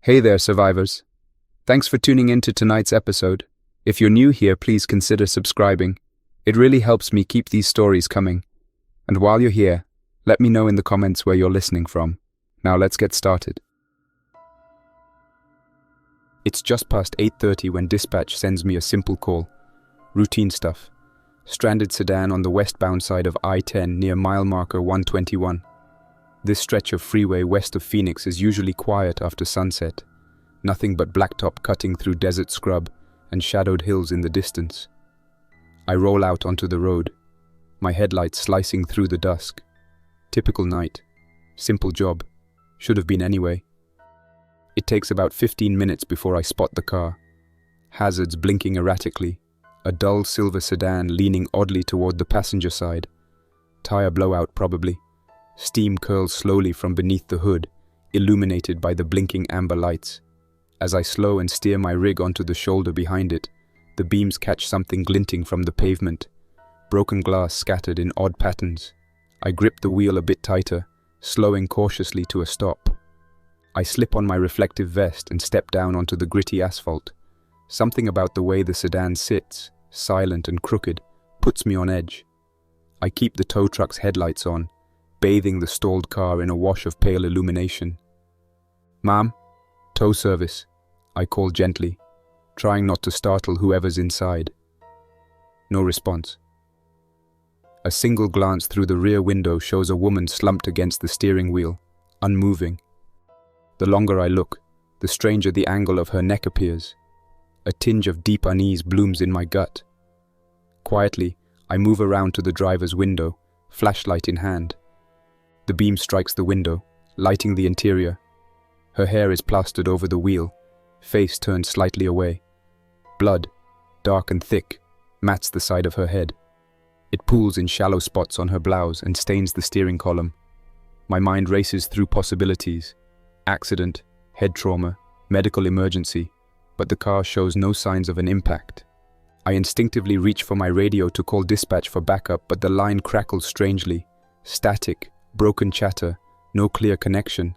Hey there, survivors. Thanks for tuning in to tonight's episode. If you're new here, please consider subscribing. It really helps me keep these stories coming. And while you're here, let me know in the comments where you're listening from. Now let's get started. It's just past 8:30 when dispatch sends me a simple call. Routine stuff. Stranded sedan on the westbound side of I-10 near mile marker 121. This stretch of freeway west of Phoenix is usually quiet after sunset. Nothing but blacktop cutting through desert scrub and shadowed hills in the distance. I roll out onto the road, my headlights slicing through the dusk. Typical night. Simple job. Should have been anyway. It takes about 15 minutes before I spot the car. Hazards blinking erratically. A dull silver sedan leaning oddly toward the passenger side. Tire blowout probably. Steam curls slowly from beneath the hood, illuminated by the blinking amber lights. As I slow and steer my rig onto the shoulder behind it, the beams catch something glinting from the pavement. Broken glass scattered in odd patterns. I grip the wheel a bit tighter, slowing cautiously to a stop. I slip on my reflective vest and step down onto the gritty asphalt. Something about the way the sedan sits, silent and crooked, puts me on edge. I keep the tow truck's headlights on, bathing the stalled car in a wash of pale illumination. "Ma'am, tow service," I call gently, trying not to startle whoever's inside. No response. A single glance through the rear window shows a woman slumped against the steering wheel, unmoving. The longer I look, the stranger the angle of her neck appears. A tinge of deep unease blooms in my gut. Quietly, I move around to the driver's window, flashlight in hand. The beam strikes the window, lighting the interior. Her hair is plastered over the wheel, face turned slightly away. Blood, dark and thick, mats the side of her head. It pools in shallow spots on her blouse and stains the steering column. My mind races through possibilities. Accident, head trauma, medical emergency, but the car shows no signs of an impact. I instinctively reach for my radio to call dispatch for backup, but the line crackles strangely. Static, broken chatter, no clear connection.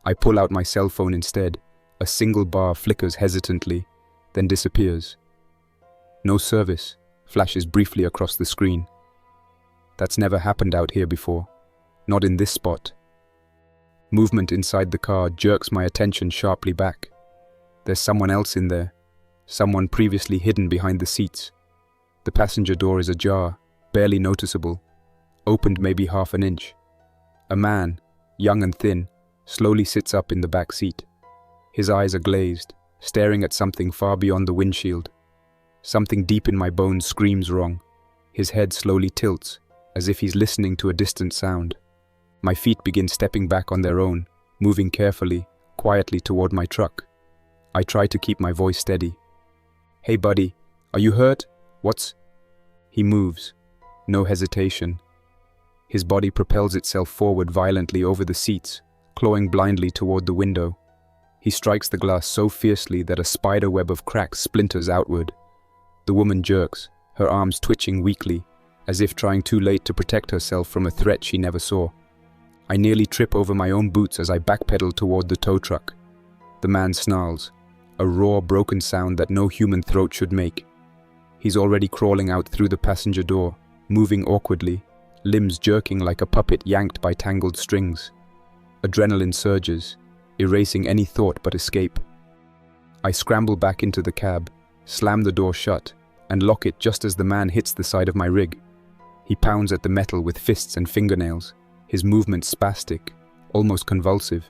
I pull out my cell phone instead. A single bar flickers hesitantly, then disappears. "No service," flashes briefly across the screen. That's never happened out here before. Not in this spot. Movement inside the car jerks my attention sharply back. There's someone else in there. Someone previously hidden behind the seats. The passenger door is ajar, barely noticeable. Opened maybe half an inch. A man, young and thin, slowly sits up in the back seat. His eyes are glazed, staring at something far beyond the windshield. Something deep in my bones screams wrong. His head slowly tilts, as if he's listening to a distant sound. My feet begin stepping back on their own, moving carefully, quietly toward my truck. I try to keep my voice steady. "Hey buddy, are you hurt? What's..." He moves. No hesitation. His body propels itself forward violently over the seats, clawing blindly toward the window. He strikes the glass so fiercely that a spider web of cracks splinters outward. The woman jerks, her arms twitching weakly, as if trying too late to protect herself from a threat she never saw. I nearly trip over my own boots as I backpedal toward the tow truck. The man snarls, a raw, broken sound that no human throat should make. He's already crawling out through the passenger door, moving awkwardly, limbs jerking like a puppet yanked by tangled strings. Adrenaline surges, erasing any thought but escape. I scramble back into the cab, slam the door shut, and lock it just as the man hits the side of my rig. He pounds at the metal with fists and fingernails, his movements spastic, almost convulsive.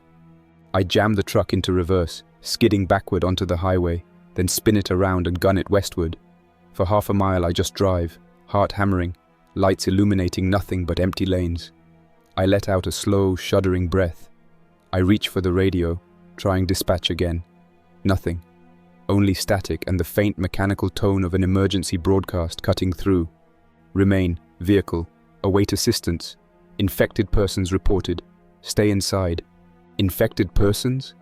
I jam the truck into reverse, skidding backward onto the highway, then spin it around and gun it westward. For half a mile I just drive, heart hammering, lights illuminating nothing but empty lanes. I let out a slow, shuddering breath. I reach for the radio, trying dispatch again. Nothing. Only static and the faint mechanical tone of an emergency broadcast cutting through. Remain, vehicle, await assistance. Infected persons reported. Stay inside. Infected persons?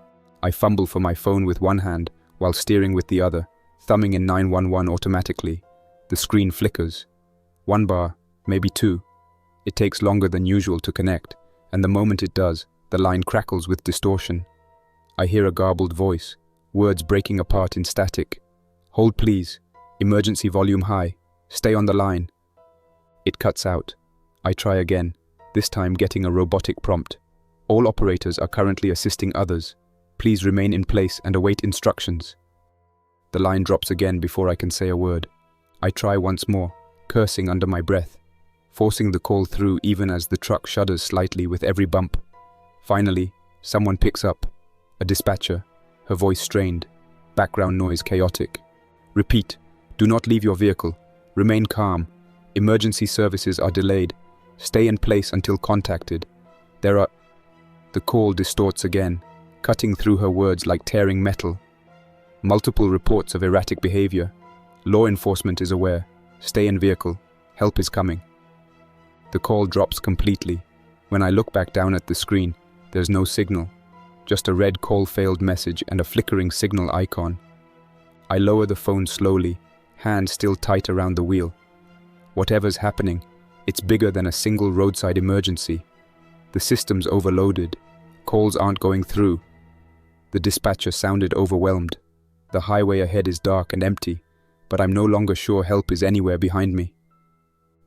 I fumble for my phone with one hand while steering with the other, thumbing in 911 automatically. The screen flickers. One bar, maybe two. It takes longer than usual to connect, and the moment it does, the line crackles with distortion. I hear a garbled voice, words breaking apart in static. "Hold please. Emergency volume high. Stay on the line." It cuts out. I try again, this time getting a robotic prompt. "All operators are currently assisting others. Please remain in place and await instructions." The line drops again before I can say a word. I try once more, cursing under my breath, forcing the call through even as the truck shudders slightly with every bump. Finally, someone picks up. A dispatcher, her voice strained, background noise chaotic. "Repeat, do not leave your vehicle. Remain calm. Emergency services are delayed. Stay in place until contacted. There are..." The call distorts again, cutting through her words like tearing metal. "Multiple reports of erratic behavior. Law enforcement is aware. Stay in vehicle. Help is coming." The call drops completely. When I look back down at the screen, there's no signal. Just a red call failed message and a flickering signal icon. I lower the phone slowly, hand still tight around the wheel. Whatever's happening, it's bigger than a single roadside emergency. The system's overloaded. Calls aren't going through. The dispatcher sounded overwhelmed. The highway ahead is dark and empty, but I'm no longer sure help is anywhere behind me.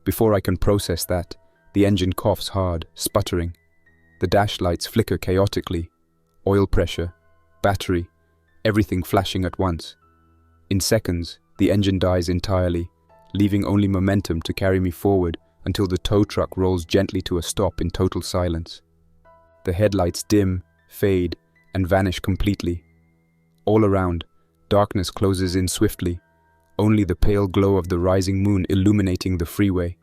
Before I can process that, the engine coughs hard, sputtering. The dash lights flicker chaotically. Oil pressure, battery, everything flashing at once. In seconds, the engine dies entirely, leaving only momentum to carry me forward until the tow truck rolls gently to a stop in total silence. The headlights dim, fade, and vanish completely. All around, darkness closes in swiftly, only the pale glow of the rising moon illuminating the freeway.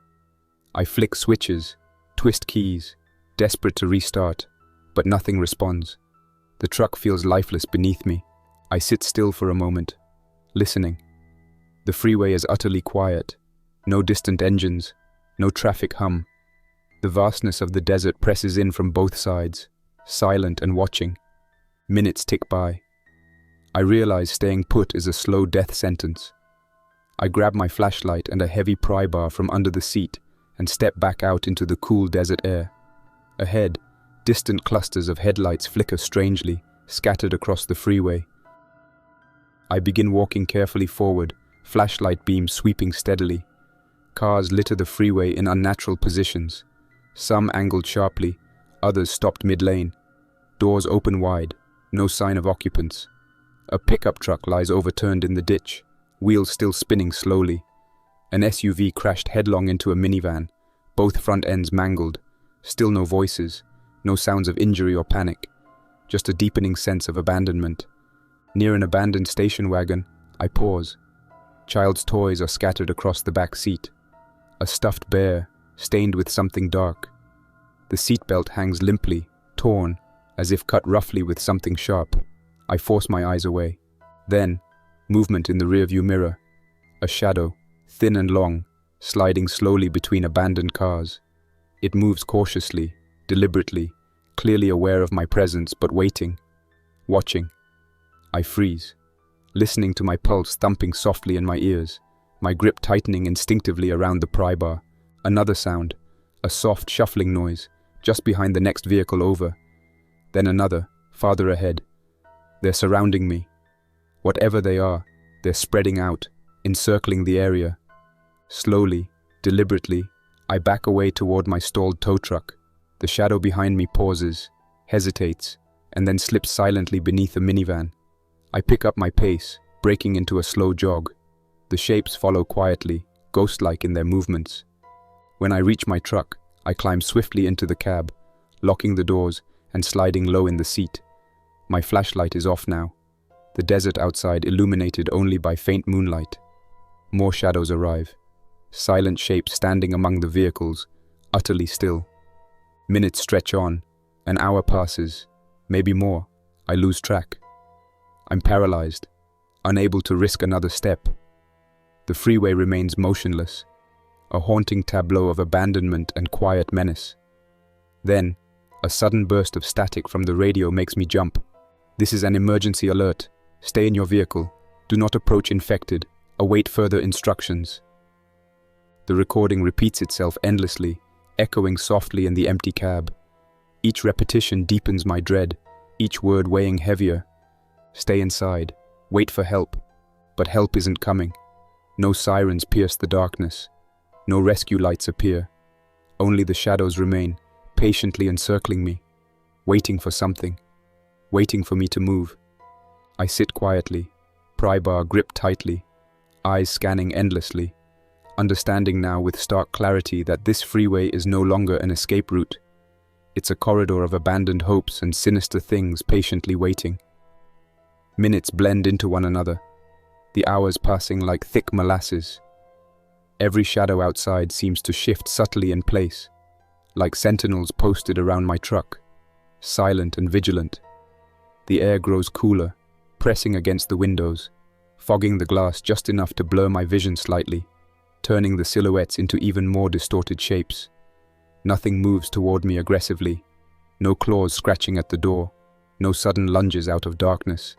I flick switches, twist keys, desperate to restart, but nothing responds. The truck feels lifeless beneath me. I sit still for a moment, listening. The freeway is utterly quiet. No distant engines, no traffic hum. The vastness of the desert presses in from both sides, silent and watching. Minutes tick by. I realize staying put is a slow death sentence. I grab my flashlight and a heavy pry bar from under the seat and step back out into the cool desert air. Ahead, distant clusters of headlights flicker strangely, scattered across the freeway. I begin walking carefully forward, flashlight beams sweeping steadily. Cars litter the freeway in unnatural positions. Some angled sharply, others stopped mid-lane. Doors open wide, no sign of occupants. A pickup truck lies overturned in the ditch, wheels still spinning slowly. An SUV crashed headlong into a minivan, both front ends mangled. Still no voices, no sounds of injury or panic, just a deepening sense of abandonment. Near an abandoned station wagon, I pause. Child's toys are scattered across the back seat. A stuffed bear, stained with something dark. The seatbelt hangs limply, torn, as if cut roughly with something sharp. I force my eyes away. Then, movement in the rearview mirror. A shadow, thin and long, sliding slowly between abandoned cars. It moves cautiously, deliberately, clearly aware of my presence but waiting, watching. I freeze, listening to my pulse thumping softly in my ears, my grip tightening instinctively around the pry bar. Another sound, a soft shuffling noise, just behind the next vehicle over. Then another, farther ahead. They're surrounding me. Whatever they are, they're spreading out, encircling the area. Slowly, deliberately, I back away toward my stalled tow truck. The shadow behind me pauses, hesitates, and then slips silently beneath a minivan. I pick up my pace, breaking into a slow jog. The shapes follow quietly, ghost-like in their movements. When I reach my truck, I climb swiftly into the cab, locking the doors and sliding low in the seat. My flashlight is off now, the desert outside illuminated only by faint moonlight. More shadows arrive, silent shapes standing among the vehicles, utterly still. Minutes stretch on, an hour passes, maybe more. I lose track. I'm paralyzed, unable to risk another step. The freeway remains motionless, a haunting tableau of abandonment and quiet menace. Then, a sudden burst of static from the radio makes me jump. "This is an emergency alert. Stay in your vehicle. Do not approach infected. Await further instructions." The recording repeats itself endlessly, echoing softly in the empty cab. Each repetition deepens my dread, each word weighing heavier. Stay inside. Wait for help. But help isn't coming. No sirens pierce the darkness. No rescue lights appear. Only the shadows remain, patiently encircling me, waiting for something, waiting for me to move. I sit quietly, pry bar gripped tightly, eyes scanning endlessly, understanding now with stark clarity that this freeway is no longer an escape route. It's a corridor of abandoned hopes and sinister things patiently waiting. Minutes blend into one another, the hours passing like thick molasses. Every shadow outside seems to shift subtly in place, like sentinels posted around my truck, silent and vigilant. The air grows cooler, pressing against the windows, fogging the glass just enough to blur my vision slightly, turning the silhouettes into even more distorted shapes. Nothing moves toward me aggressively, no claws scratching at the door, no sudden lunges out of darkness.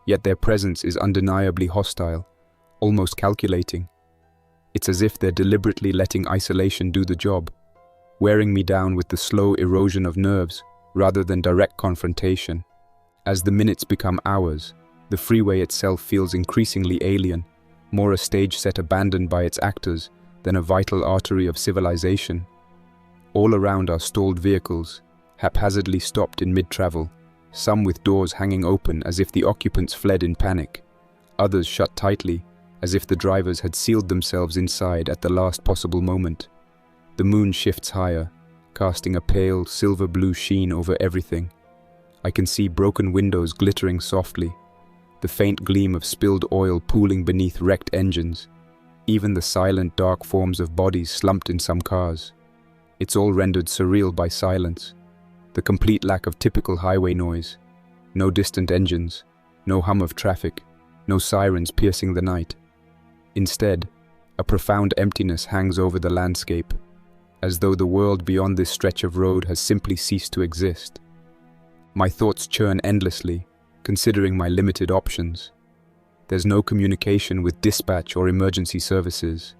Yet their presence is undeniably hostile, almost calculating. It's as if they're deliberately letting isolation do the job, wearing me down with the slow erosion of nerves rather than direct confrontation. As the minutes become hours, the freeway itself feels increasingly alien, more a stage set abandoned by its actors than a vital artery of civilization. All around are stalled vehicles, haphazardly stopped in mid-travel, some with doors hanging open as if the occupants fled in panic, others shut tightly, as if the drivers had sealed themselves inside at the last possible moment. The moon shifts higher, casting a pale, silver-blue sheen over everything. I can see broken windows glittering softly, the faint gleam of spilled oil pooling beneath wrecked engines, even the silent, dark forms of bodies slumped in some cars. It's all rendered surreal by silence, the complete lack of typical highway noise. No distant engines, no hum of traffic, no sirens piercing the night. Instead, a profound emptiness hangs over the landscape, as though the world beyond this stretch of road has simply ceased to exist. My thoughts churn endlessly, considering my limited options. There's no communication with dispatch or emergency services.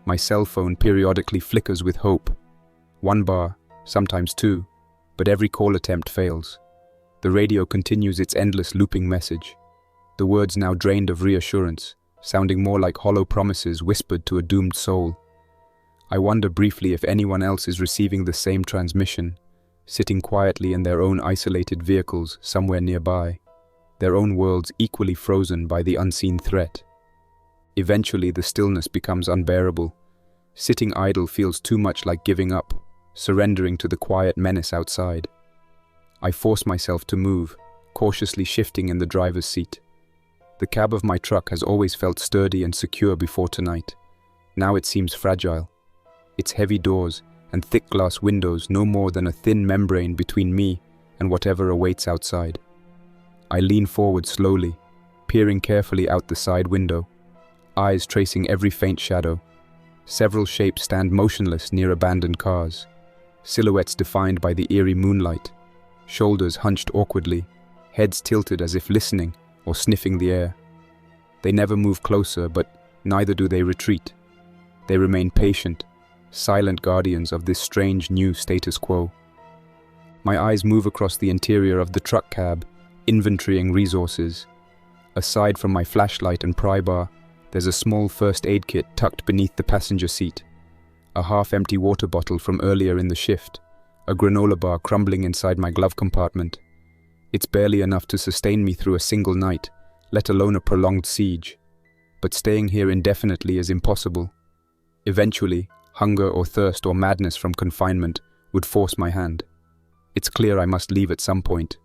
My cell phone periodically flickers with hope. One bar, sometimes two, but every call attempt fails. The radio continues its endless looping message, the words now drained of reassurance, sounding more like hollow promises whispered to a doomed soul. I wonder briefly if anyone else is receiving the same transmission, sitting quietly in their own isolated vehicles somewhere nearby, their own worlds equally frozen by the unseen threat. Eventually, the stillness becomes unbearable. Sitting idle feels too much like giving up, surrendering to the quiet menace outside. I force myself to move, cautiously shifting in the driver's seat. The cab of my truck has always felt sturdy and secure before tonight. Now it seems fragile. Its heavy doors and thick glass windows no more than a thin membrane between me and whatever awaits outside. I lean forward slowly, peering carefully out the side window, eyes tracing every faint shadow. Several shapes stand motionless near abandoned cars, silhouettes defined by the eerie moonlight, shoulders hunched awkwardly, heads tilted as if listening or sniffing the air. They never move closer, but neither do they retreat. They remain patient, silent guardians of this strange new status quo. My eyes move across the interior of the truck cab, inventorying resources. Aside from my flashlight and pry bar, there's a small first aid kit tucked beneath the passenger seat, a half-empty water bottle from earlier in the shift, a granola bar crumbling inside my glove compartment. It's barely enough to sustain me through a single night, let alone a prolonged siege. But staying here indefinitely is impossible. Eventually, hunger or thirst or madness from confinement would force my hand. It's clear I must leave at some point.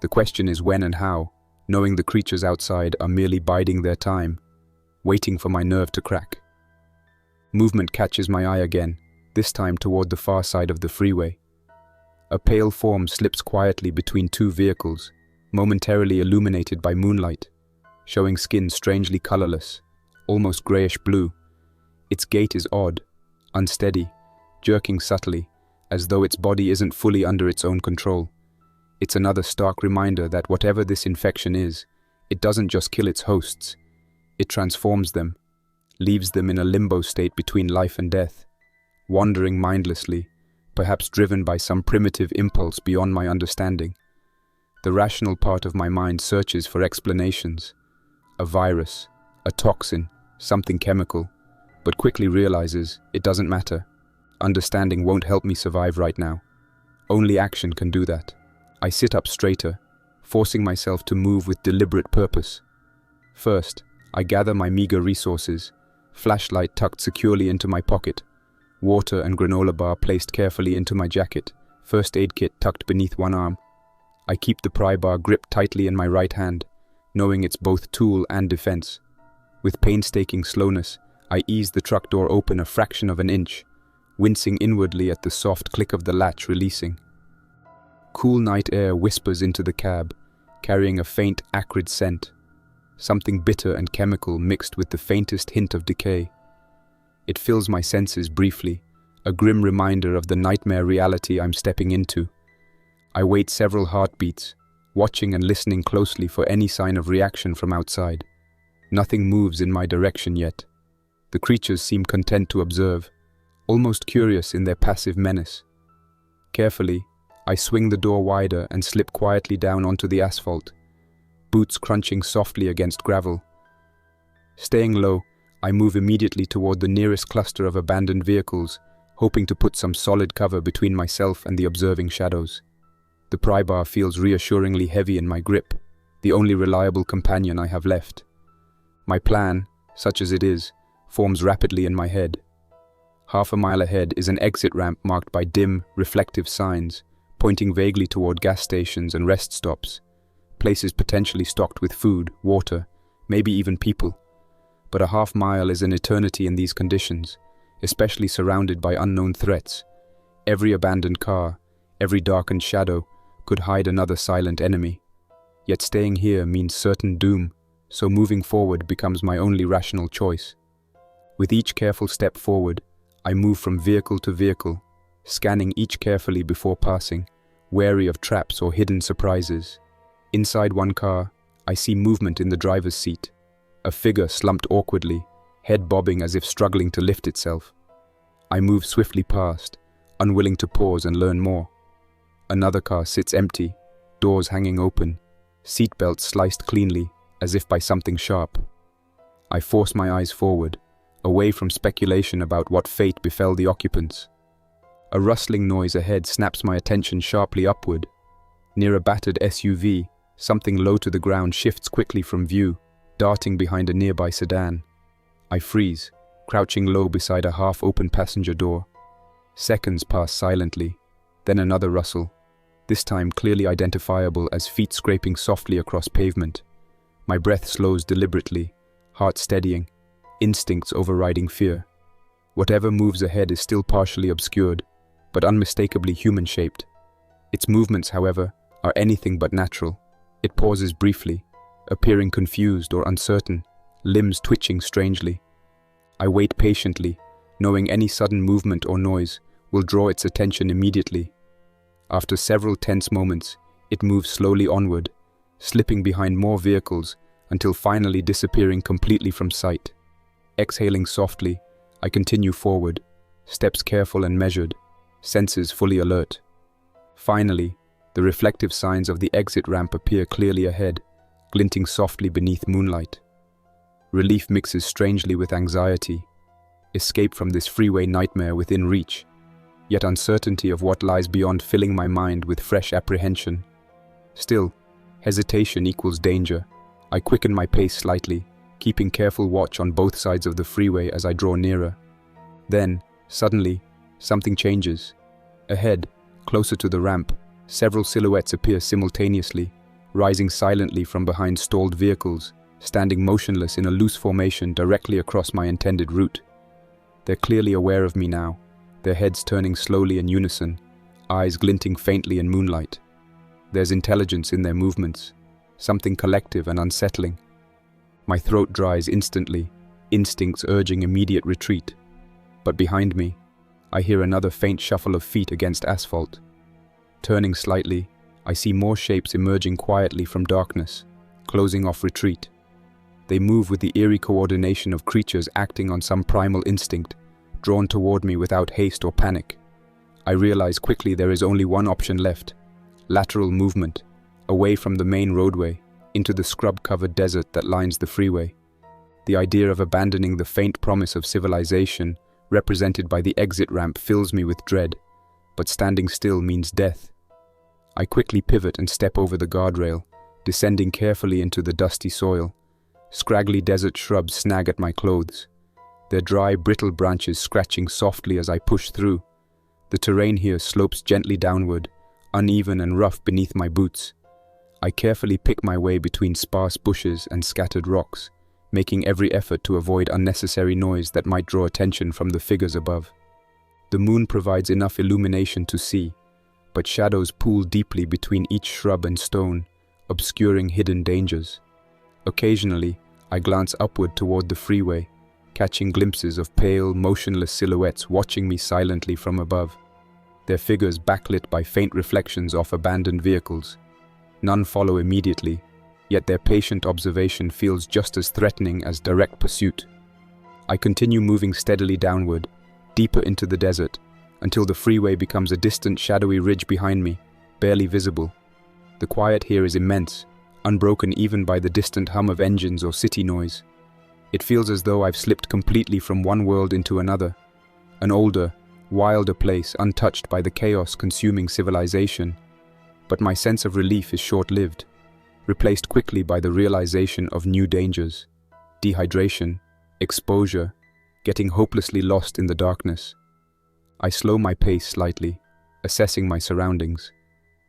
The question is when and how, knowing the creatures outside are merely biding their time, waiting for my nerve to crack. Movement catches my eye again, this time toward the far side of the freeway. A pale form slips quietly between two vehicles, momentarily illuminated by moonlight, showing skin strangely colorless, almost grayish-blue. Its gait is odd, unsteady, jerking subtly, as though its body isn't fully under its own control. It's another stark reminder that whatever this infection is, it doesn't just kill its hosts. It transforms them, leaves them in a limbo state between life and death, wandering mindlessly, perhaps driven by some primitive impulse beyond my understanding. The rational part of my mind searches for explanations. A virus, a toxin, something chemical, but quickly realizes it doesn't matter. Understanding won't help me survive right now. Only action can do that. I sit up straighter, forcing myself to move with deliberate purpose. First, I gather my meager resources, flashlight tucked securely into my pocket, water and granola bar placed carefully into my jacket, first aid kit tucked beneath one arm. I keep the pry bar gripped tightly in my right hand, knowing it's both tool and defense. With painstaking slowness, I ease the truck door open a fraction of an inch, wincing inwardly at the soft click of the latch releasing. Cool night air whispers into the cab, carrying a faint, acrid scent, something bitter and chemical mixed with the faintest hint of decay. It fills my senses briefly, a grim reminder of the nightmare reality I'm stepping into. I wait several heartbeats, watching and listening closely for any sign of reaction from outside. Nothing moves in my direction yet. The creatures seem content to observe, almost curious in their passive menace. Carefully, I swing the door wider and slip quietly down onto the asphalt, boots crunching softly against gravel. Staying low, I move immediately toward the nearest cluster of abandoned vehicles, hoping to put some solid cover between myself and the observing shadows. The pry bar feels reassuringly heavy in my grip, the only reliable companion I have left. My plan, such as it is, forms rapidly in my head. Half a mile ahead is an exit ramp marked by dim, reflective signs, pointing vaguely toward gas stations and rest stops, places potentially stocked with food, water, maybe even people. But a half mile is an eternity in these conditions, especially surrounded by unknown threats. Every abandoned car, every darkened shadow, could hide another silent enemy. Yet staying here means certain doom, so moving forward becomes my only rational choice. With each careful step forward, I move from vehicle to vehicle, scanning each carefully before passing, wary of traps or hidden surprises. Inside one car, I see movement in the driver's seat, a figure slumped awkwardly, head bobbing as if struggling to lift itself. I move swiftly past, unwilling to pause and learn more. Another car sits empty, doors hanging open, seatbelts sliced cleanly, as if by something sharp. I force my eyes forward, away from speculation about what fate befell the occupants. A rustling noise ahead snaps my attention sharply upward. Near a battered SUV, something low to the ground shifts quickly from view, darting behind a nearby sedan. I freeze, crouching low beside a half-open passenger door. Seconds pass silently, then another rustle, this time clearly identifiable as feet scraping softly across pavement. My breath slows deliberately, heart steadying, instincts overriding fear. Whatever moves ahead is still partially obscured, but unmistakably human-shaped. Its movements, however, are anything but natural. It pauses briefly, appearing confused or uncertain, limbs twitching strangely. I wait patiently, knowing any sudden movement or noise will draw its attention immediately. After several tense moments, it moves slowly onward, slipping behind more vehicles until finally disappearing completely from sight. Exhaling softly, I continue forward, steps careful and measured, senses fully alert. Finally, the reflective signs of the exit ramp appear clearly ahead, glinting softly beneath moonlight. Relief mixes strangely with anxiety. Escape from this freeway nightmare within reach, yet uncertainty of what lies beyond filling my mind with fresh apprehension. Still, hesitation equals danger. I quicken my pace slightly, keeping careful watch on both sides of the freeway as I draw nearer. Then, suddenly, something changes. Ahead, closer to the ramp, several silhouettes appear simultaneously, rising silently from behind stalled vehicles, standing motionless in a loose formation directly across my intended route. They're clearly aware of me now, their heads turning slowly in unison, eyes glinting faintly in moonlight. There's intelligence in their movements, something collective and unsettling. My throat dries instantly, instincts urging immediate retreat. But behind me, I hear another faint shuffle of feet against asphalt. Turning slightly, I see more shapes emerging quietly from darkness, closing off retreat. They move with the eerie coordination of creatures acting on some primal instinct, drawn toward me without haste or panic. I realize quickly there is only one option left: lateral movement, away from the main roadway, into the scrub-covered desert that lines the freeway. The idea of abandoning the faint promise of civilization, represented by the exit ramp, fills me with dread, but standing still means death. I quickly pivot and step over the guardrail, descending carefully into the dusty soil. Scraggly desert shrubs snag at my clothes, their dry, brittle branches scratching softly as I push through. The terrain here slopes gently downward, uneven and rough beneath my boots. I carefully pick my way between sparse bushes and scattered rocks, making every effort to avoid unnecessary noise that might draw attention from the figures above. The moon provides enough illumination to see, but shadows pool deeply between each shrub and stone, obscuring hidden dangers. Occasionally, I glance upward toward the freeway, catching glimpses of pale, motionless silhouettes watching me silently from above, their figures backlit by faint reflections off abandoned vehicles. None follow immediately, yet their patient observation feels just as threatening as direct pursuit. I continue moving steadily downward, deeper into the desert, until the freeway becomes a distant, shadowy ridge behind me, barely visible. The quiet here is immense, unbroken even by the distant hum of engines or city noise. It feels as though I've slipped completely from one world into another, an older, wilder place untouched by the chaos consuming civilization. But my sense of relief is short-lived, replaced quickly by the realization of new dangers: dehydration, exposure, getting hopelessly lost in the darkness. I slow my pace slightly, assessing my surroundings.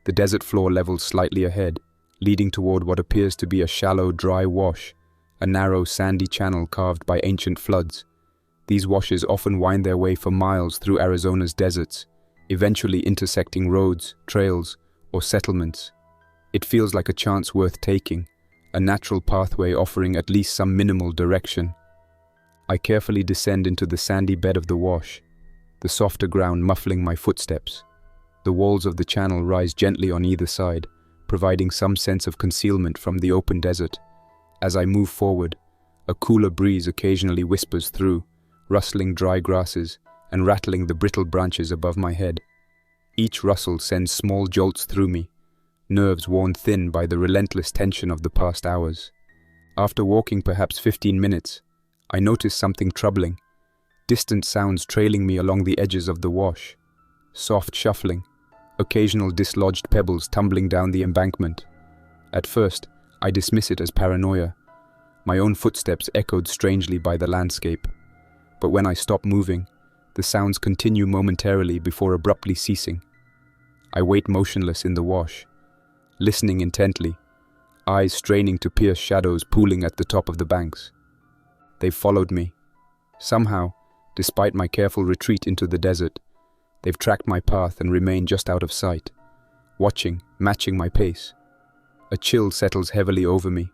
The desert floor levels slightly ahead, leading toward what appears to be a shallow, dry wash, a narrow, sandy channel carved by ancient floods. These washes often wind their way for miles through Arizona's deserts, eventually intersecting roads, trails, or settlements. It feels like a chance worth taking, a natural pathway offering at least some minimal direction. I carefully descend into the sandy bed of the wash, the softer ground muffling my footsteps. The walls of the channel rise gently on either side, providing some sense of concealment from the open desert. As I move forward, a cooler breeze occasionally whispers through, rustling dry grasses and rattling the brittle branches above my head. Each rustle sends small jolts through me, nerves worn thin by the relentless tension of the past hours. After walking perhaps 15 minutes, I notice something troubling. Distant sounds trailing me along the edges of the wash. Soft shuffling, occasional dislodged pebbles tumbling down the embankment. At first, I dismiss it as paranoia. My own footsteps echoed strangely by the landscape. But when I stop moving, the sounds continue momentarily before abruptly ceasing. I wait motionless in the wash, listening intently, eyes straining to pierce shadows pooling at the top of the banks. They've followed me. Somehow, despite my careful retreat into the desert, they've tracked my path and remain just out of sight, watching, matching my pace. A chill settles heavily over me,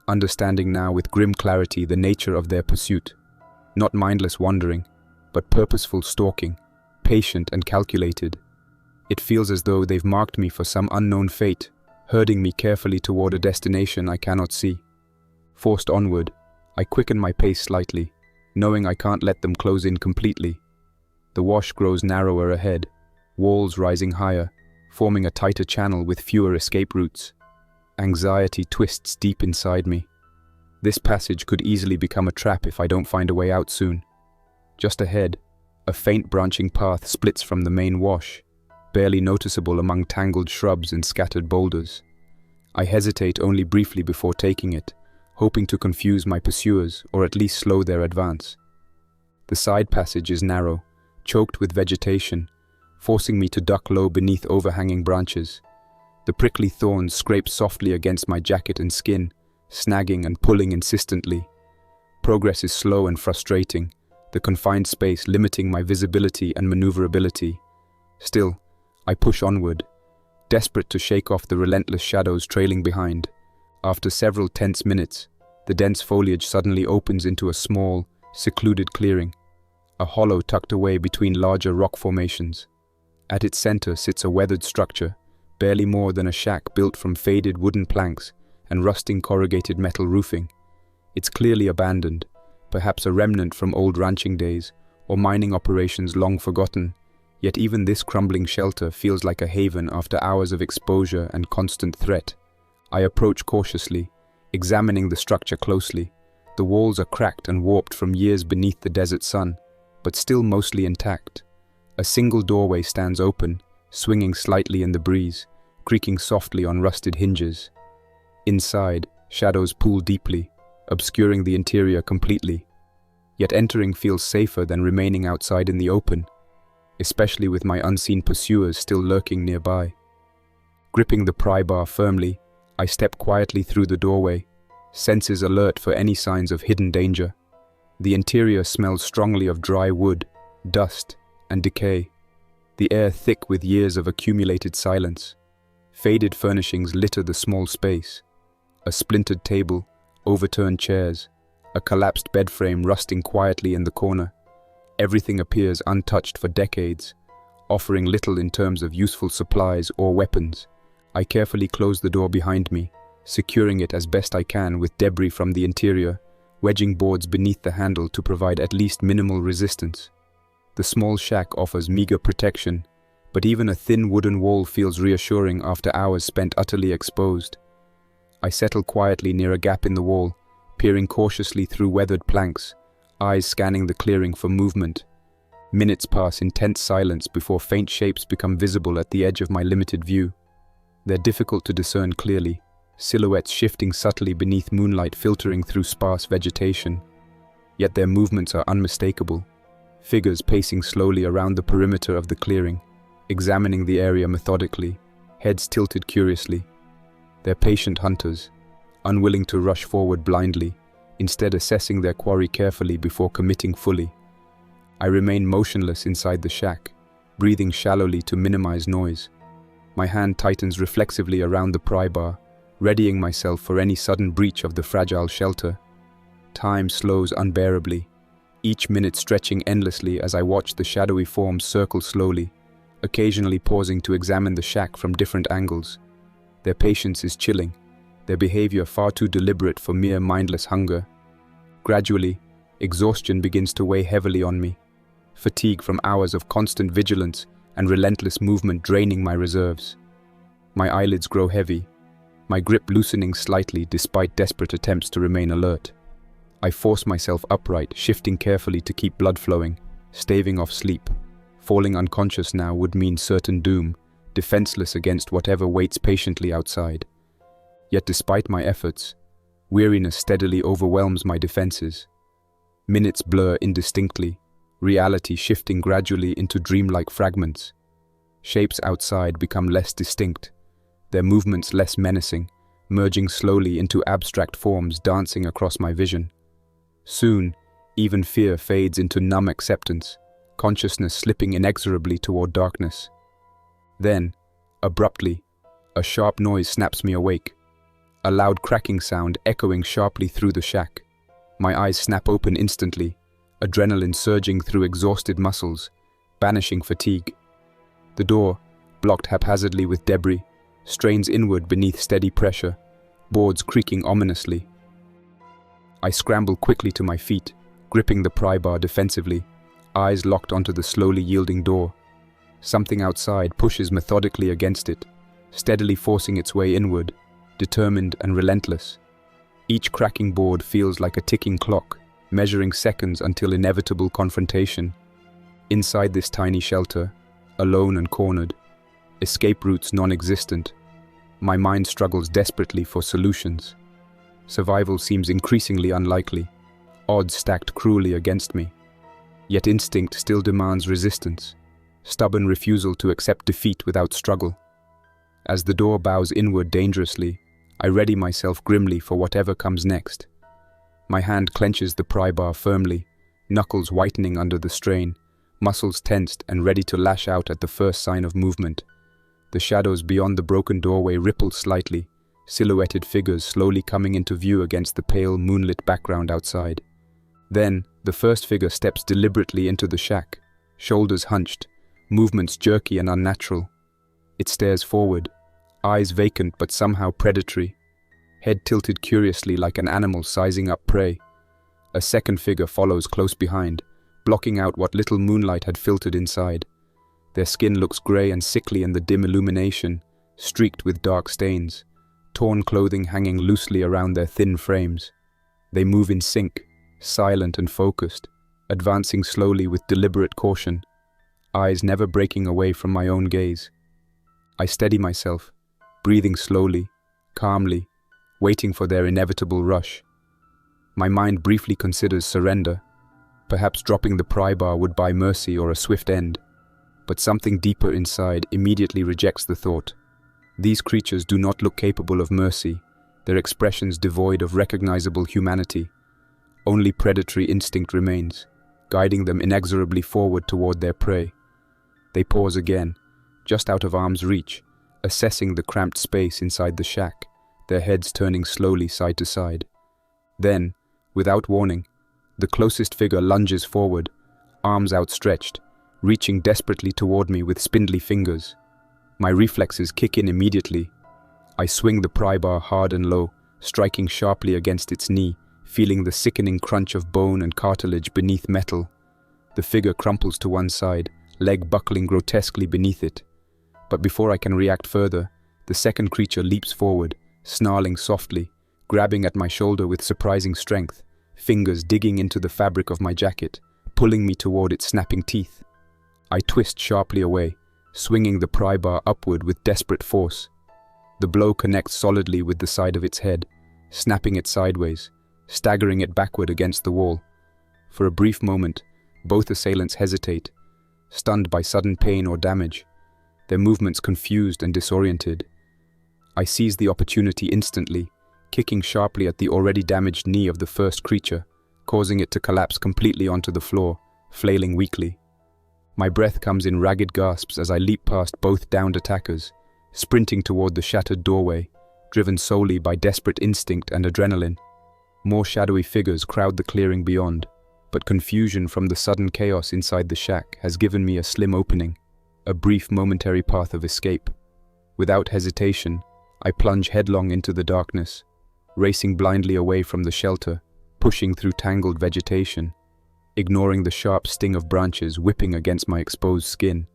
understanding now with grim clarity the nature of their pursuit. Not mindless wandering, but purposeful stalking, patient and calculated. It feels as though they've marked me for some unknown fate, herding me carefully toward a destination I cannot see. Forced onward, I quicken my pace slightly, knowing I can't let them close in completely. The wash grows narrower ahead, walls rising higher, forming a tighter channel with fewer escape routes. Anxiety twists deep inside me. This passage could easily become a trap if I don't find a way out soon. Just ahead, a faint branching path splits from the main wash, barely noticeable among tangled shrubs and scattered boulders. I hesitate only briefly before taking it, hoping to confuse my pursuers or at least slow their advance. The side passage is narrow, choked with vegetation, forcing me to duck low beneath overhanging branches. The prickly thorns scrape softly against my jacket and skin, snagging and pulling insistently. Progress is slow and frustrating, the confined space limiting my visibility and maneuverability. Still, I push onward, desperate to shake off the relentless shadows trailing behind. After several tense minutes, the dense foliage suddenly opens into a small, secluded clearing, a hollow tucked away between larger rock formations. At its center sits a weathered structure, barely more than a shack built from faded wooden planks and rusting corrugated metal roofing. It's clearly abandoned, perhaps a remnant from old ranching days or mining operations long forgotten, yet even this crumbling shelter feels like a haven after hours of exposure and constant threat. I approach cautiously, examining the structure closely. The walls are cracked and warped from years beneath the desert sun, but still mostly intact. A single doorway stands open, swinging slightly in the breeze, creaking softly on rusted hinges. Inside, shadows pool deeply, obscuring the interior completely. Yet entering feels safer than remaining outside in the open, especially with my unseen pursuers still lurking nearby. Gripping the pry bar firmly, I step quietly through the doorway, senses alert for any signs of hidden danger. The interior smells strongly of dry wood, dust, and decay, the air thick with years of accumulated silence. Faded furnishings litter the small space. A splintered table, overturned chairs, a collapsed bed frame rusting quietly in the corner. Everything appears untouched for decades, offering little in terms of useful supplies or weapons. I carefully close the door behind me, securing it as best I can with debris from the interior, wedging boards beneath the handle to provide at least minimal resistance. The small shack offers meager protection, but even a thin wooden wall feels reassuring after hours spent utterly exposed. I settle quietly near a gap in the wall, peering cautiously through weathered planks, eyes scanning the clearing for movement. Minutes pass in tense silence before faint shapes become visible at the edge of my limited view. They're difficult to discern clearly, silhouettes shifting subtly beneath moonlight filtering through sparse vegetation. Yet their movements are unmistakable. Figures pacing slowly around the perimeter of the clearing, examining the area methodically, heads tilted curiously. They're patient hunters, unwilling to rush forward blindly, instead assessing their quarry carefully before committing fully. I remain motionless inside the shack, breathing shallowly to minimize noise. My hand tightens reflexively around the pry bar, readying myself for any sudden breach of the fragile shelter. Time slows unbearably, each minute stretching endlessly as I watch the shadowy forms circle slowly, occasionally pausing to examine the shack from different angles. Their patience is chilling, their behavior far too deliberate for mere mindless hunger. Gradually, exhaustion begins to weigh heavily on me, fatigue from hours of constant vigilance and relentless movement draining my reserves. My eyelids grow heavy, my grip loosening slightly despite desperate attempts to remain alert. I force myself upright, shifting carefully to keep blood flowing, staving off sleep. Falling unconscious now would mean certain doom, defenseless against whatever waits patiently outside. Yet despite my efforts, weariness steadily overwhelms my defenses. Minutes blur indistinctly, reality shifting gradually into dreamlike fragments. Shapes outside become less distinct, their movements less menacing, merging slowly into abstract forms dancing across my vision. Soon, even fear fades into numb acceptance, consciousness slipping inexorably toward darkness. Then, abruptly, a sharp noise snaps me awake, a loud cracking sound echoing sharply through the shack. My eyes snap open instantly, adrenaline surging through exhausted muscles, banishing fatigue. The door, blocked haphazardly with debris, strains inward beneath steady pressure, boards creaking ominously. I scramble quickly to my feet, gripping the pry bar defensively, eyes locked onto the slowly yielding door. Something outside pushes methodically against it, steadily forcing its way inward, determined and relentless. Each cracking board feels like a ticking clock, measuring seconds until inevitable confrontation. Inside this tiny shelter, alone and cornered, escape routes non-existent, my mind struggles desperately for solutions. Survival seems increasingly unlikely, odds stacked cruelly against me. Yet instinct still demands resistance, stubborn refusal to accept defeat without struggle. As the door bows inward dangerously, I ready myself grimly for whatever comes next. My hand clenches the pry bar firmly, knuckles whitening under the strain, muscles tensed and ready to lash out at the first sign of movement. The shadows beyond the broken doorway ripple slightly, silhouetted figures slowly coming into view against the pale moonlit background outside. Then, the first figure steps deliberately into the shack, shoulders hunched, movements jerky and unnatural. It stares forward, eyes vacant but somehow predatory, head tilted curiously like an animal sizing up prey. A second figure follows close behind, blocking out what little moonlight had filtered inside. Their skin looks grey and sickly in the dim illumination, streaked with dark stains. torn clothing hanging loosely around their thin frames. They move in sync, silent and focused, advancing slowly with deliberate caution, eyes never breaking away from my own gaze. I steady myself, breathing slowly, calmly, waiting for their inevitable rush. My mind briefly considers surrender. Perhaps dropping the pry bar would buy mercy or a swift end. But something deeper inside immediately rejects the thought. These creatures do not look capable of mercy, their expressions devoid of recognizable humanity. Only predatory instinct remains, guiding them inexorably forward toward their prey. They pause again, just out of arm's reach, assessing the cramped space inside the shack, their heads turning slowly side to side. Then, without warning, the closest figure lunges forward, arms outstretched, reaching desperately toward me with spindly fingers. My reflexes kick in immediately. I swing the pry bar hard and low, striking sharply against its knee, feeling the sickening crunch of bone and cartilage beneath metal. The figure crumples to one side, leg buckling grotesquely beneath it. But before I can react further, the second creature leaps forward, snarling softly, grabbing at my shoulder with surprising strength, fingers digging into the fabric of my jacket, pulling me toward its snapping teeth. I twist sharply away, swinging the pry bar upward with desperate force. The blow connects solidly with the side of its head, snapping it sideways, staggering it backward against the wall. For a brief moment, both assailants hesitate, stunned by sudden pain or damage, their movements confused and disoriented. I seize the opportunity instantly, kicking sharply at the already damaged knee of the first creature, causing it to collapse completely onto the floor, flailing weakly. My breath comes in ragged gasps as I leap past both downed attackers, sprinting toward the shattered doorway, driven solely by desperate instinct and adrenaline. More shadowy figures crowd the clearing beyond, but confusion from the sudden chaos inside the shack has given me a slim opening, a brief momentary path of escape. Without hesitation, I plunge headlong into the darkness, racing blindly away from the shelter, pushing through tangled vegetation, ignoring the sharp sting of branches whipping against my exposed skin.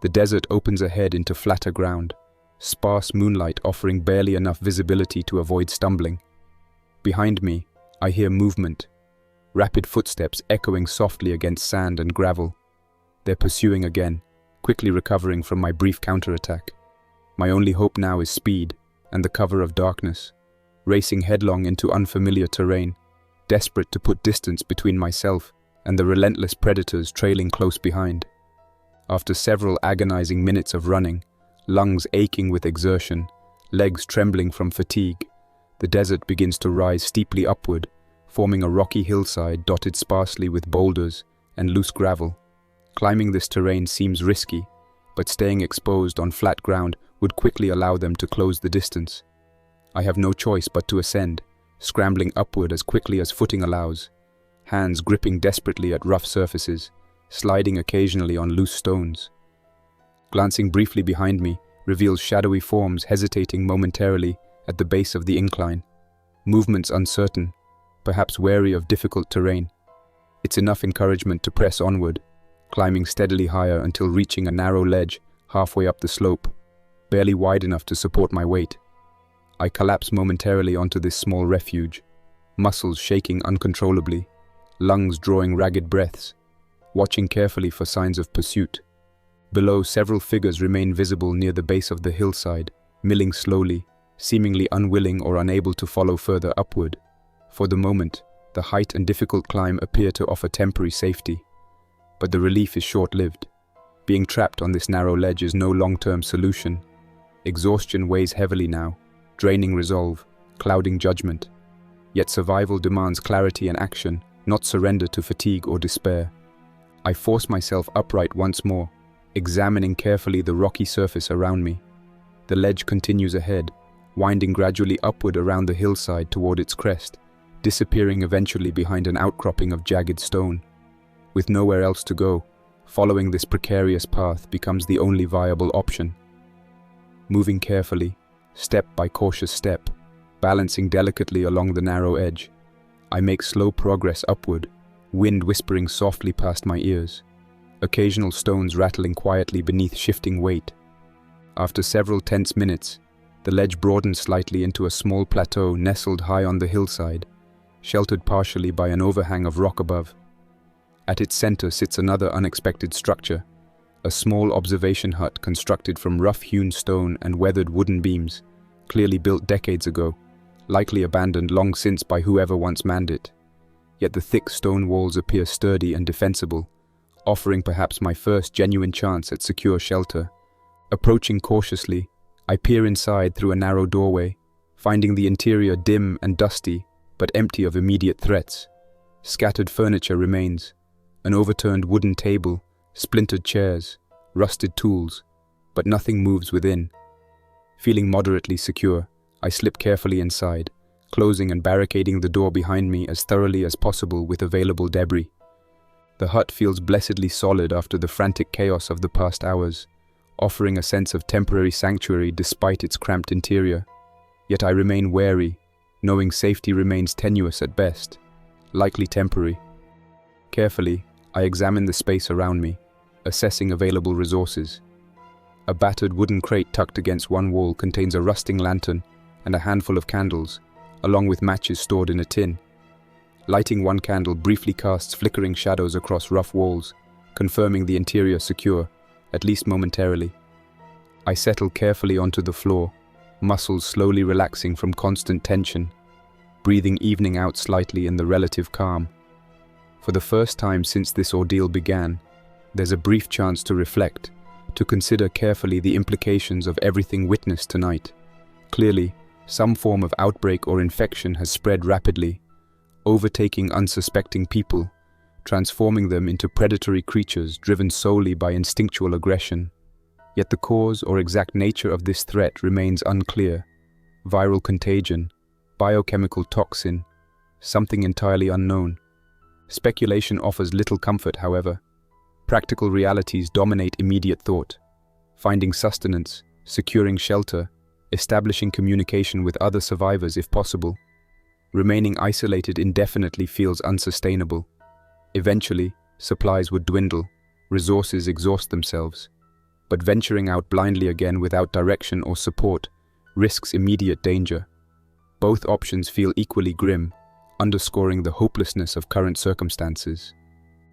The desert opens ahead into flatter ground, sparse moonlight offering barely enough visibility to avoid stumbling. Behind me, I hear movement, rapid footsteps echoing softly against sand and gravel. They're pursuing again, quickly recovering from my brief counterattack. My only hope now is speed and the cover of darkness, racing headlong into unfamiliar terrain, desperate to put distance between myself and the relentless predators trailing close behind. After several agonizing minutes of running, lungs aching with exertion, legs trembling from fatigue, the desert begins to rise steeply upward, forming a rocky hillside dotted sparsely with boulders and loose gravel. Climbing this terrain seems risky, but staying exposed on flat ground would quickly allow them to close the distance. I have no choice but to ascend, scrambling upward as quickly as footing allows, hands gripping desperately at rough surfaces, sliding occasionally on loose stones. Glancing briefly behind me reveals shadowy forms hesitating momentarily at the base of the incline, movements uncertain, perhaps wary of difficult terrain. It's enough encouragement to press onward, climbing steadily higher until reaching a narrow ledge halfway up the slope, barely wide enough to support my weight. I collapse momentarily onto this small refuge, muscles shaking uncontrollably, lungs drawing ragged breaths, watching carefully for signs of pursuit. Below, several figures remain visible near the base of the hillside, milling slowly, seemingly unwilling or unable to follow further upward. For the moment, the height and difficult climb appear to offer temporary safety, but the relief is short-lived. Being trapped on this narrow ledge is no long-term solution. Exhaustion weighs heavily now, draining resolve, clouding judgment. Yet survival demands clarity and action, not surrender to fatigue or despair. I force myself upright once more, examining carefully the rocky surface around me. The ledge continues ahead, winding gradually upward around the hillside toward its crest, disappearing eventually behind an outcropping of jagged stone. With nowhere else to go, following this precarious path becomes the only viable option. Moving carefully, step by cautious step, balancing delicately along the narrow edge, I make slow progress upward, wind whispering softly past my ears, occasional stones rattling quietly beneath shifting weight. After several tense minutes, The ledge broadened slightly into a small plateau nestled high on the hillside, sheltered partially by an overhang of rock above. At its center sits another unexpected structure, a small observation hut constructed from rough-hewn stone and weathered wooden beams, clearly built decades ago, likely abandoned long since by whoever once manned it. Yet the thick stone walls appear sturdy and defensible, offering perhaps my first genuine chance at secure shelter. Approaching cautiously, I peer inside through a narrow doorway, finding the interior dim and dusty, but empty of immediate threats. Scattered furniture remains, an overturned wooden table, splintered chairs, rusted tools, but nothing moves within. Feeling moderately secure, I slip carefully inside, closing and barricading the door behind me as thoroughly as possible with available debris. The hut feels blessedly solid after the frantic chaos of the past hours, offering a sense of temporary sanctuary despite its cramped interior. Yet I remain wary, knowing safety remains tenuous at best, likely temporary. Carefully, I examine the space around me, assessing available resources. A battered wooden crate tucked against one wall contains a rusting lantern and a handful of candles, along with matches stored in a tin. Lighting one candle briefly casts flickering shadows across rough walls, confirming the interior secure, at least momentarily. I settle carefully onto the floor, muscles slowly relaxing from constant tension, breathing evening out slightly in the relative calm. For the first time since this ordeal began, there's a brief chance to reflect, to consider carefully the implications of everything witnessed tonight. Clearly, some form of outbreak or infection has spread rapidly, overtaking unsuspecting people, transforming them into predatory creatures driven solely by instinctual aggression. Yet the cause or exact nature of this threat remains unclear. Viral contagion, biochemical toxin, something entirely unknown. Speculation offers little comfort, however. Practical realities dominate immediate thought. Finding sustenance, securing shelter, establishing communication with other survivors if possible. Remaining isolated indefinitely feels unsustainable. Eventually, supplies would dwindle, resources exhaust themselves. But venturing out blindly again without direction or support risks immediate danger. Both options feel equally grim, underscoring the hopelessness of current circumstances.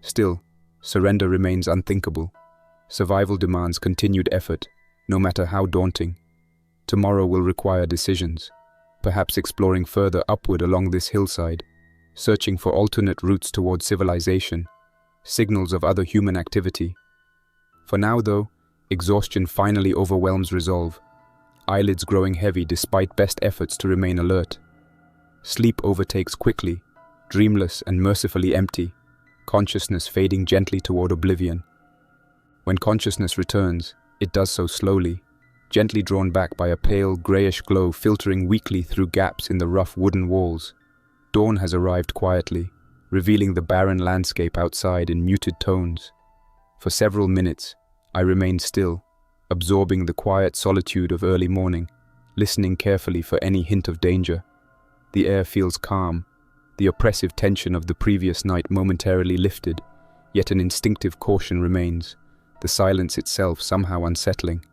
Still, surrender remains unthinkable. Survival demands continued effort, no matter how daunting. Tomorrow will require decisions, perhaps exploring further upward along this hillside, searching for alternate routes toward civilization, signals of other human activity. For now, though, exhaustion finally overwhelms resolve, eyelids growing heavy despite best efforts to remain alert. Sleep overtakes quickly, dreamless and mercifully empty, consciousness fading gently toward oblivion. When consciousness returns, it does so slowly, gently drawn back by a pale, grayish glow filtering weakly through gaps in the rough wooden walls. Dawn has arrived quietly, revealing the barren landscape outside in muted tones. For several minutes, I remained still, absorbing the quiet solitude of early morning, listening carefully for any hint of danger. The air feels calm, the oppressive tension of the previous night momentarily lifted, yet an instinctive caution remains, the silence itself somehow unsettling.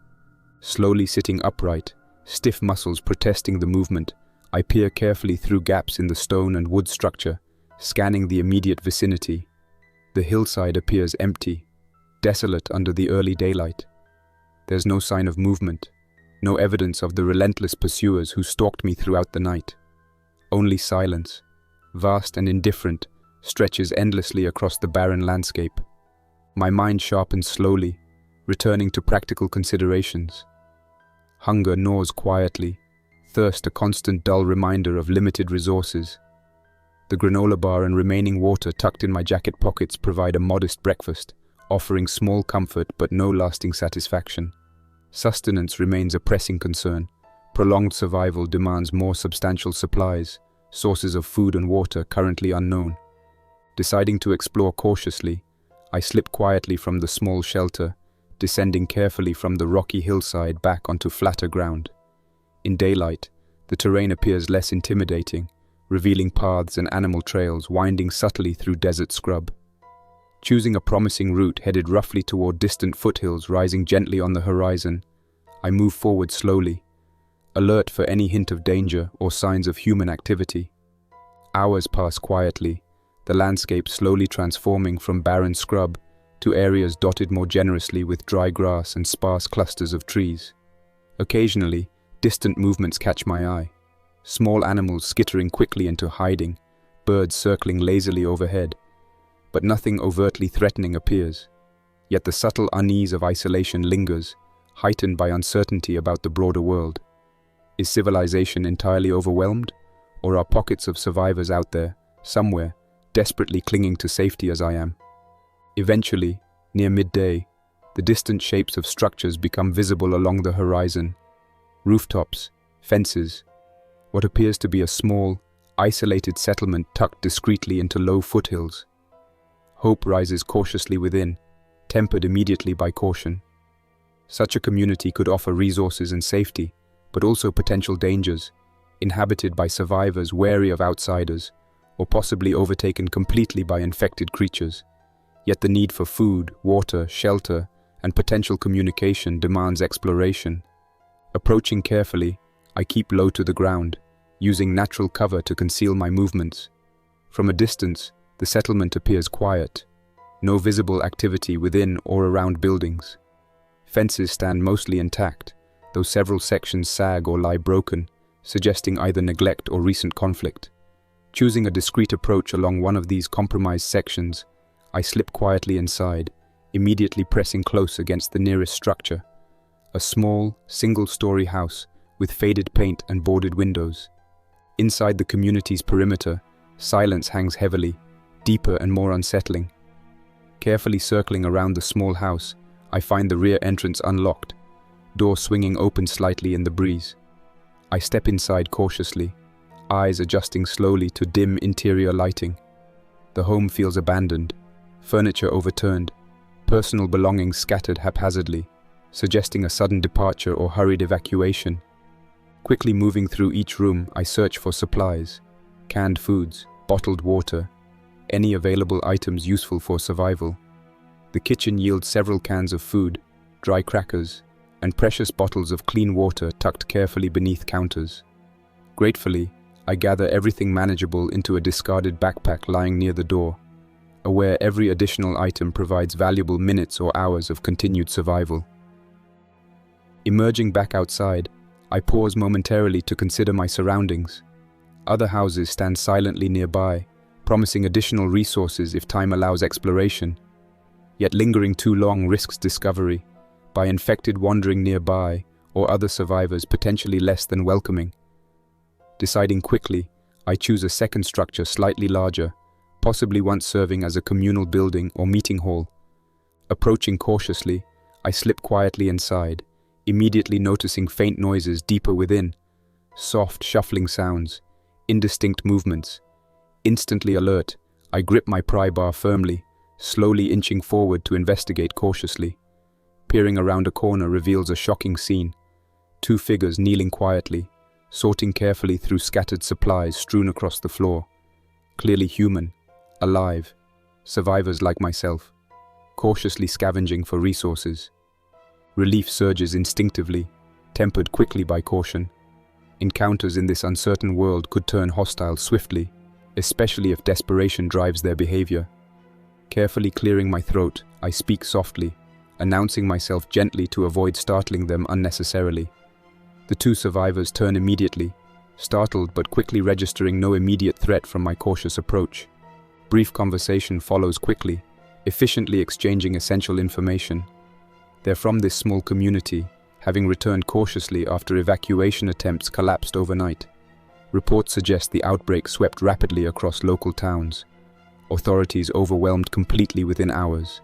Slowly sitting upright, stiff muscles protesting the movement, I peer carefully through gaps in the stone and wood structure, scanning the immediate vicinity. The hillside appears empty, desolate under the early daylight. There's no sign of movement, no evidence of the relentless pursuers who stalked me throughout the night. Only silence, vast and indifferent, stretches endlessly across the barren landscape. My mind sharpens slowly, returning to practical considerations. Hunger gnaws quietly, thirst a constant dull reminder of limited resources. The granola bar and remaining water tucked in my jacket pockets provide a modest breakfast, offering small comfort but no lasting satisfaction. Sustenance remains a pressing concern. Prolonged survival demands more substantial supplies, sources of food and water currently unknown. Deciding to explore cautiously, I slip quietly from the small shelter, descending carefully from the rocky hillside back onto flatter ground. In daylight, the terrain appears less intimidating, revealing paths and animal trails winding subtly through desert scrub. Choosing a promising route headed roughly toward distant foothills rising gently on the horizon, I move forward slowly, alert for any hint of danger or signs of human activity. Hours pass quietly, the landscape slowly transforming from barren scrub to areas dotted more generously with dry grass and sparse clusters of trees. Occasionally, distant movements catch my eye. Small animals skittering quickly into hiding, birds circling lazily overhead. But nothing overtly threatening appears. Yet the subtle unease of isolation lingers, heightened by uncertainty about the broader world. Is civilization entirely overwhelmed? Or are pockets of survivors out there, somewhere, desperately clinging to safety as I am? Eventually, near midday, the distant shapes of structures become visible along the horizon. Rooftops, fences, what appears to be a small, isolated settlement tucked discreetly into low foothills. Hope rises cautiously within, tempered immediately by caution. Such a community could offer resources and safety, but also potential dangers, inhabited by survivors wary of outsiders, or possibly overtaken completely by infected creatures. Yet the need for food, water, shelter, and potential communication demands exploration. Approaching carefully, I keep low to the ground, using natural cover to conceal my movements. From a distance, the settlement appears quiet. No visible activity within or around buildings. Fences stand mostly intact, though several sections sag or lie broken, suggesting either neglect or recent conflict. Choosing a discreet approach along one of these compromised sections, I slip quietly inside, immediately pressing close against the nearest structure. A small, single-story house with faded paint and boarded windows. Inside the community's perimeter, silence hangs heavily, deeper and more unsettling. Carefully circling around the small house, I find the rear entrance unlocked, door swinging open slightly in the breeze. I step inside cautiously, eyes adjusting slowly to dim interior lighting. The home feels abandoned, furniture overturned, personal belongings scattered haphazardly, suggesting a sudden departure or hurried evacuation. Quickly moving through each room, I search for supplies, canned foods, bottled water, any available items useful for survival. The kitchen yields several cans of food, dry crackers, and precious bottles of clean water tucked carefully beneath counters. Gratefully, I gather everything manageable into a discarded backpack lying near the door, aware every additional item provides valuable minutes or hours of continued survival. Emerging back outside, I pause momentarily to consider my surroundings. Other houses stand silently nearby, promising additional resources if time allows exploration. Yet lingering too long risks discovery, by infected wandering nearby or other survivors potentially less than welcoming. Deciding quickly, I choose a second structure slightly larger, possibly once serving as a communal building or meeting hall. Approaching cautiously, I slip quietly inside, immediately noticing faint noises deeper within, soft shuffling sounds, indistinct movements. Instantly alert, I grip my pry bar firmly, slowly inching forward to investigate cautiously. Peering around a corner reveals a shocking scene. Two figures kneeling quietly, sorting carefully through scattered supplies strewn across the floor. Clearly human, alive, survivors like myself, cautiously scavenging for resources. Relief surges instinctively, tempered quickly by caution. Encounters in this uncertain world could turn hostile swiftly, especially if desperation drives their behavior. Carefully clearing my throat, I speak softly, announcing myself gently to avoid startling them unnecessarily. The two survivors turn immediately, startled but quickly registering no immediate threat from my cautious approach. Brief conversation follows quickly, efficiently exchanging essential information. They're from this small community, having returned cautiously after evacuation attempts collapsed overnight. Reports suggest the outbreak swept rapidly across local towns. Authorities overwhelmed completely within hours.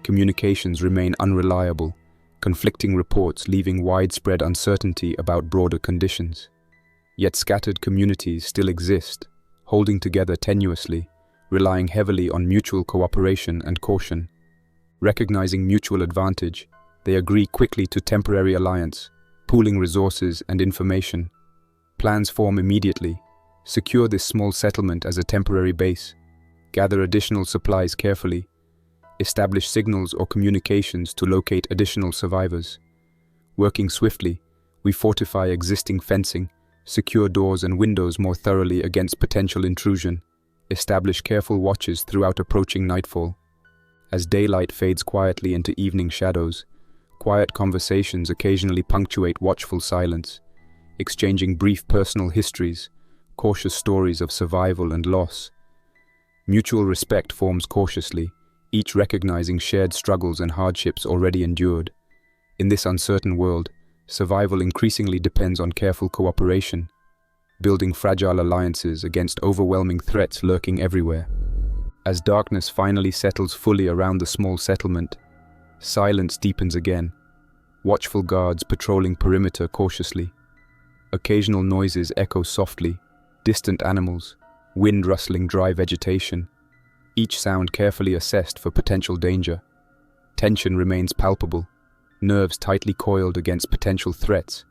Communications remain unreliable, conflicting reports leaving widespread uncertainty about broader conditions. Yet scattered communities still exist, holding together tenuously, relying heavily on mutual cooperation and caution. Recognizing mutual advantage, they agree quickly to temporary alliance, pooling resources and information. Plans form immediately. Secure this small settlement as a temporary base. Gather additional supplies carefully. Establish signals or communications to locate additional survivors. Working swiftly, We fortify existing fencing, secure doors and windows more thoroughly against potential intrusion, establish careful watches throughout approaching nightfall. As daylight fades quietly into evening shadows, quiet conversations occasionally punctuate watchful silence, exchanging brief personal histories, cautious stories of survival and loss. Mutual respect forms cautiously, each recognizing shared struggles and hardships already endured. In this uncertain world, survival increasingly depends on careful cooperation, building fragile alliances against overwhelming threats lurking everywhere. As darkness finally settles fully around the small settlement, silence deepens again, watchful guards patrolling perimeter cautiously. Occasional noises echo softly, distant animals, wind rustling dry vegetation, each sound carefully assessed for potential danger. Tension remains palpable, nerves tightly coiled against potential threats,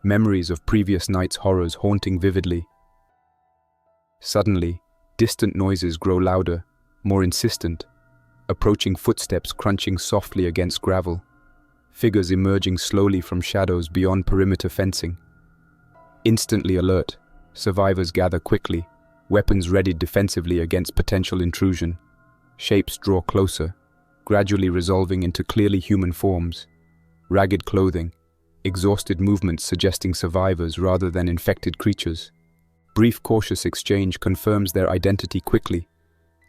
memories of previous night's horrors haunting vividly. Suddenly, distant noises grow louder, more insistent, approaching footsteps crunching softly against gravel, figures emerging slowly from shadows beyond perimeter fencing. Instantly alert, survivors gather quickly, weapons readied defensively against potential intrusion. Shapes draw closer, gradually resolving into clearly human forms. Ragged clothing, exhausted movements suggesting survivors rather than infected creatures. Brief cautious exchange confirms their identity quickly.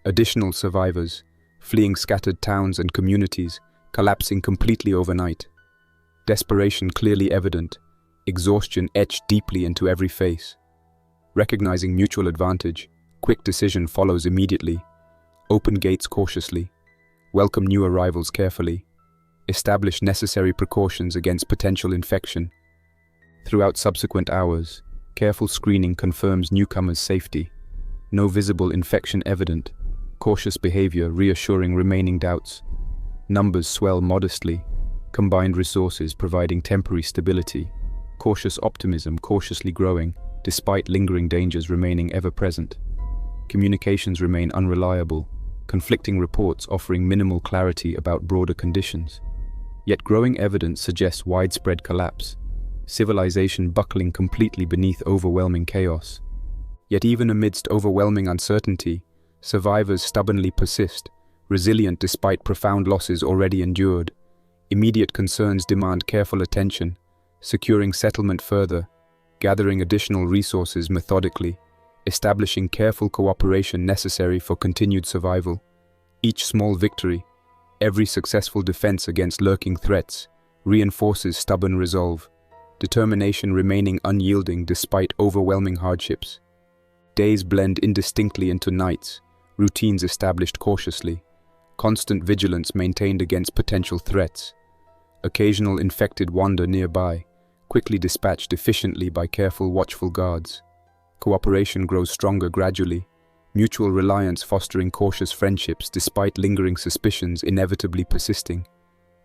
Additional survivors, fleeing scattered towns and communities, collapsing completely overnight. Desperation clearly evident, exhaustion etched deeply into every face. Recognizing mutual advantage, quick decision follows immediately. Open gates cautiously. Welcome new arrivals carefully. Establish necessary precautions against potential infection. Throughout subsequent hours, careful screening confirms newcomers' safety. No visible infection evident. Cautious behavior reassuring remaining doubts. Numbers swell modestly. Combined resources providing temporary stability. Cautious optimism cautiously growing, despite lingering dangers remaining ever present. Communications remain unreliable, conflicting reports offering minimal clarity about broader conditions. Yet growing evidence suggests widespread collapse, civilization buckling completely beneath overwhelming chaos. Yet even amidst overwhelming uncertainty, survivors stubbornly persist, resilient despite profound losses already endured. Immediate concerns demand careful attention, securing settlement further, gathering additional resources methodically, establishing careful cooperation necessary for continued survival. Each small victory, every successful defense against lurking threats, reinforces stubborn resolve, determination remaining unyielding despite overwhelming hardships. Days blend indistinctly into nights, routines established cautiously, constant vigilance maintained against potential threats. Occasional infected wander nearby, quickly dispatched efficiently by careful watchful guards. Cooperation grows stronger gradually, mutual reliance fostering cautious friendships despite lingering suspicions inevitably persisting.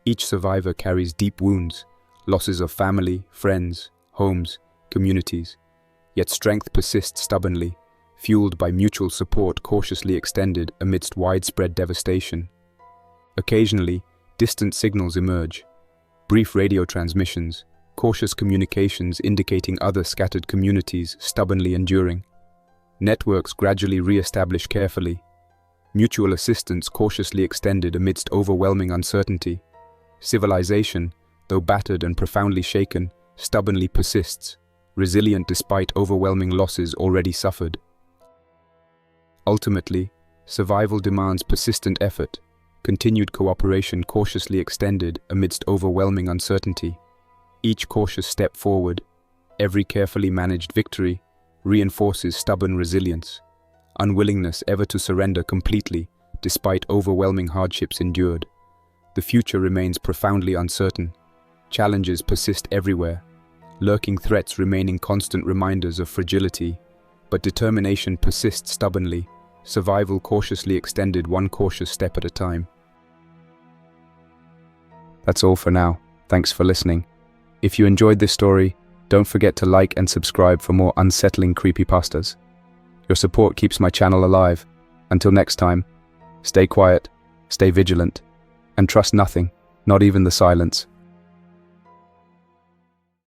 Each survivor carries deep wounds, losses of family, friends, homes, communities. Yet strength persists stubbornly, fueled by mutual support cautiously extended amidst widespread devastation. Occasionally, distant signals emerge, brief radio transmissions, cautious communications indicating other scattered communities stubbornly enduring. Networks gradually re-establish carefully, mutual assistance cautiously extended amidst overwhelming uncertainty. Civilization, though battered and profoundly shaken, stubbornly persists, resilient despite overwhelming losses already suffered. Ultimately, survival demands persistent effort, continued cooperation cautiously extended amidst overwhelming uncertainty. Each cautious step forward, every carefully managed victory, reinforces stubborn resilience, unwillingness ever to surrender completely despite overwhelming hardships endured. The future remains profoundly uncertain. Challenges persist everywhere, lurking threats remaining constant reminders of fragility, but determination persists stubbornly, survival cautiously extended one cautious step at a time. That's all for now. Thanks for listening. If you enjoyed this story, don't forget to like and subscribe for more unsettling creepypastas. Your support keeps my channel alive. Until next time, stay quiet, stay vigilant, and trust nothing, not even the silence.